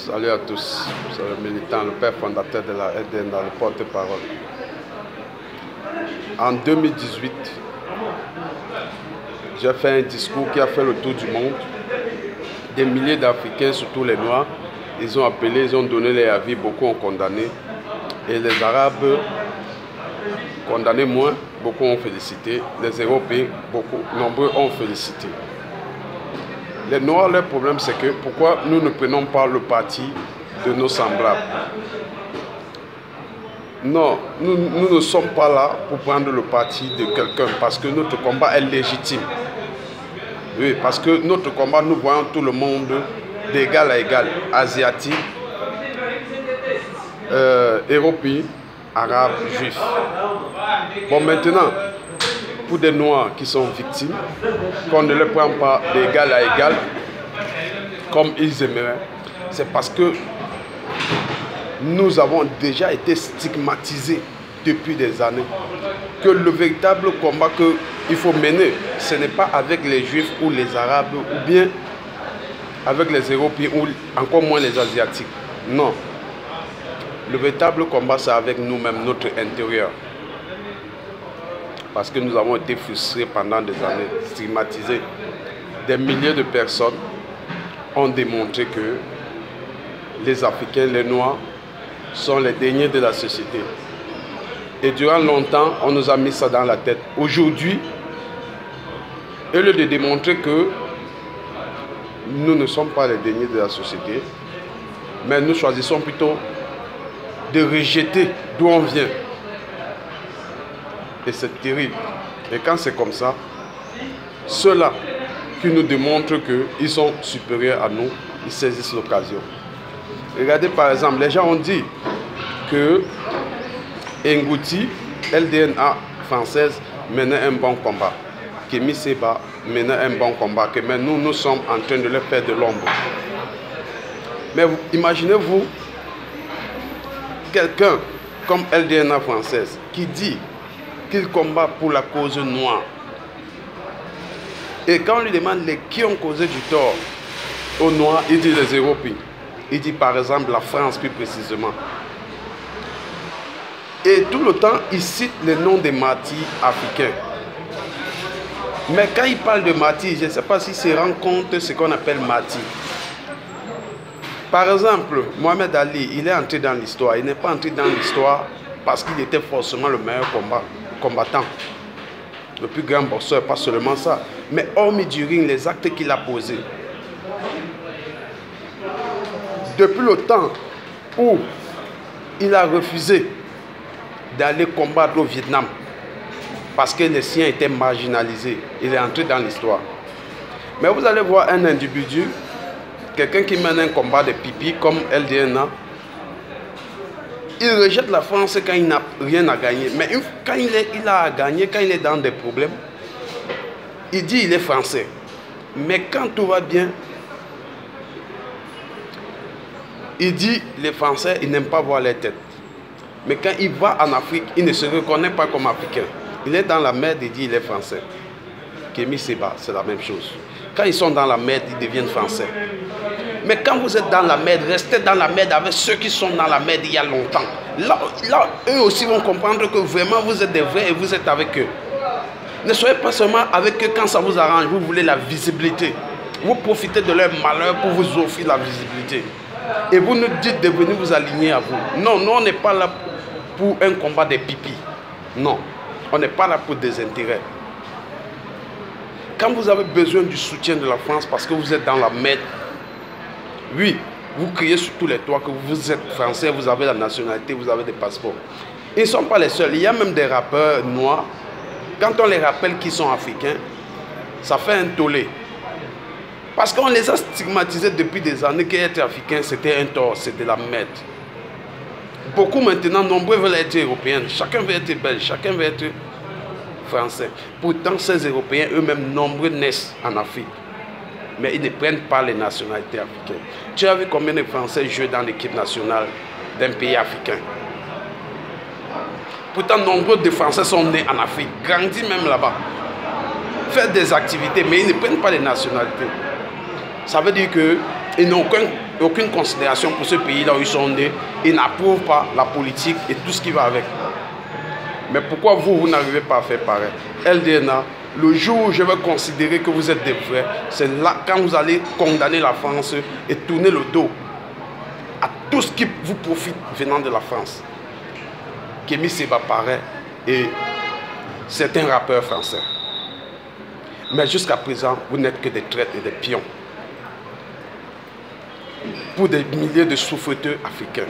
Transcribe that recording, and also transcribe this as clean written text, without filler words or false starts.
Salut à tous, c'est le militant, le père fondateur de la RDN, dans le porte-parole. En 2018, j'ai fait un discours qui a fait le tour du monde. Des milliers d'Africains, surtout les Noirs, ils ont appelé, ils ont donné leur avis, beaucoup ont condamné. Et les Arabes, condamnés moins, beaucoup ont félicité. Les Européens, nombreux ont félicité. Les Noirs, leur problème, c'est que pourquoi nous ne prenons pas le parti de nos semblables? Non, nous ne sommes pas là pour prendre le parti de quelqu'un parce que notre combat est légitime. Oui, parce que notre combat, nous voyons tout le monde d'égal à égal, asiatique, européen, arabe, juif. Bon, maintenant, pour des Noirs qui sont victimes, qu'on ne les prend pas d'égal à égal, comme ils aimeraient, c'est parce que nous avons déjà été stigmatisés depuis des années. Que le véritable combat qu'il faut mener, ce n'est pas avec les Juifs ou les Arabes, ou bien avec les Européens, ou encore moins les Asiatiques. Non. Le véritable combat, c'est avec nous-mêmes, notre intérieur. Parce que nous avons été frustrés pendant des années, stigmatisés. Des milliers de personnes ont démontré que les Africains, les Noirs, sont les derniers de la société. Et durant longtemps, on nous a mis ça dans la tête. Aujourd'hui, au lieu de démontrer que nous ne sommes pas les derniers de la société, mais nous choisissons plutôt de rejeter d'où on vient. Et c'est terrible. Et quand c'est comme ça, ceux-là qui nous démontrent qu'ils sont supérieurs à nous, ils saisissent l'occasion. Regardez par exemple, les gens ont dit que Ngouti, LDNA française, menait un bon combat. Kémy Séba menait un bon combat. Que mais nous sommes en train de leur faire de l'ombre. Mais imaginez-vous quelqu'un comme LDNA française qui dit qu'il combat pour la cause noire. Et quand on lui demande qui ont causé du tort aux Noirs, il dit les Européens. Il dit par exemple la France plus précisément. Et tout le temps, il cite les noms des martyrs africains. Mais quand il parle de martyrs, je ne sais pas s'il se rend compte de ce qu'on appelle martyr. Par exemple, Mohamed Ali, il est entré dans l'histoire. Il n'est pas entré dans l'histoire parce qu'il était forcément le meilleur combattant. Le plus grand boxeur, pas seulement ça. Mais hormis du ring, les actes qu'il a posés. Depuis le temps où il a refusé d'aller combattre au Vietnam parce que les siens étaient marginalisés, il est entré dans l'histoire. Mais vous allez voir un individu, quelqu'un qui mène un combat de pipi comme LDNA, il rejette la France quand il n'a rien à gagner. Mais quand il a à gagner, quand il est dans des problèmes, il dit qu'il est français. Mais quand tout va bien, il dit les Français, ils n'aiment pas voir les têtes. Mais quand il va en Afrique, il ne se reconnaît pas comme africain. Il est dans la merde, il dit il est français. Kémy Séba, c'est la même chose. Quand ils sont dans la merde, ils deviennent français. Mais quand vous êtes dans la merde, restez dans la merde avec ceux qui sont dans la merde il y a longtemps. Là, eux aussi vont comprendre que vraiment vous êtes des vrais et vous êtes avec eux. Ne soyez pas seulement avec eux quand ça vous arrange, vous voulez la visibilité. Vous profitez de leur malheur pour vous offrir la visibilité. Et vous nous dites de venir vous aligner à vous. Non, nous on n'est pas là pour un combat des pipis. Non, on n'est pas là pour des intérêts. Quand vous avez besoin du soutien de la France parce que vous êtes dans la merde, oui, vous criez sur tous les toits que vous êtes français, vous avez la nationalité, vous avez des passeports. Ils ne sont pas les seuls. Il y a même des rappeurs noirs. Quand on les rappelle qu'ils sont africains, ça fait un tollé. Parce qu'on les a stigmatisés depuis des années qu'être africain, c'était un tort, c'était la merde. Beaucoup maintenant, nombreux veulent être européens. Chacun veut être belge, chacun veut être français. Pourtant, ces Européens eux-mêmes, nombreux naissent en Afrique. Mais ils ne prennent pas les nationalités africaines. Tu as vu combien de Français jouent dans l'équipe nationale d'un pays africain? Pourtant, nombreux de Français sont nés en Afrique, grandis même là-bas. Faire des activités, mais ils ne prennent pas les nationalités. Ça veut dire qu'ils n'ont aucune considération pour ce pays-là où ils sont nés. Ils n'approuvent pas la politique et tout ce qui va avec. Mais pourquoi vous n'arrivez pas à faire pareil? LDNA, le jour où je vais considérer que vous êtes des vrais, c'est là quand vous allez condamner la France et tourner le dos à tout ce qui vous profite venant de la France. Kémy Séba paraît et c'est un rappeur français. Mais jusqu'à présent, vous n'êtes que des traîtres et des pions pour des milliers de souffreteurs africains.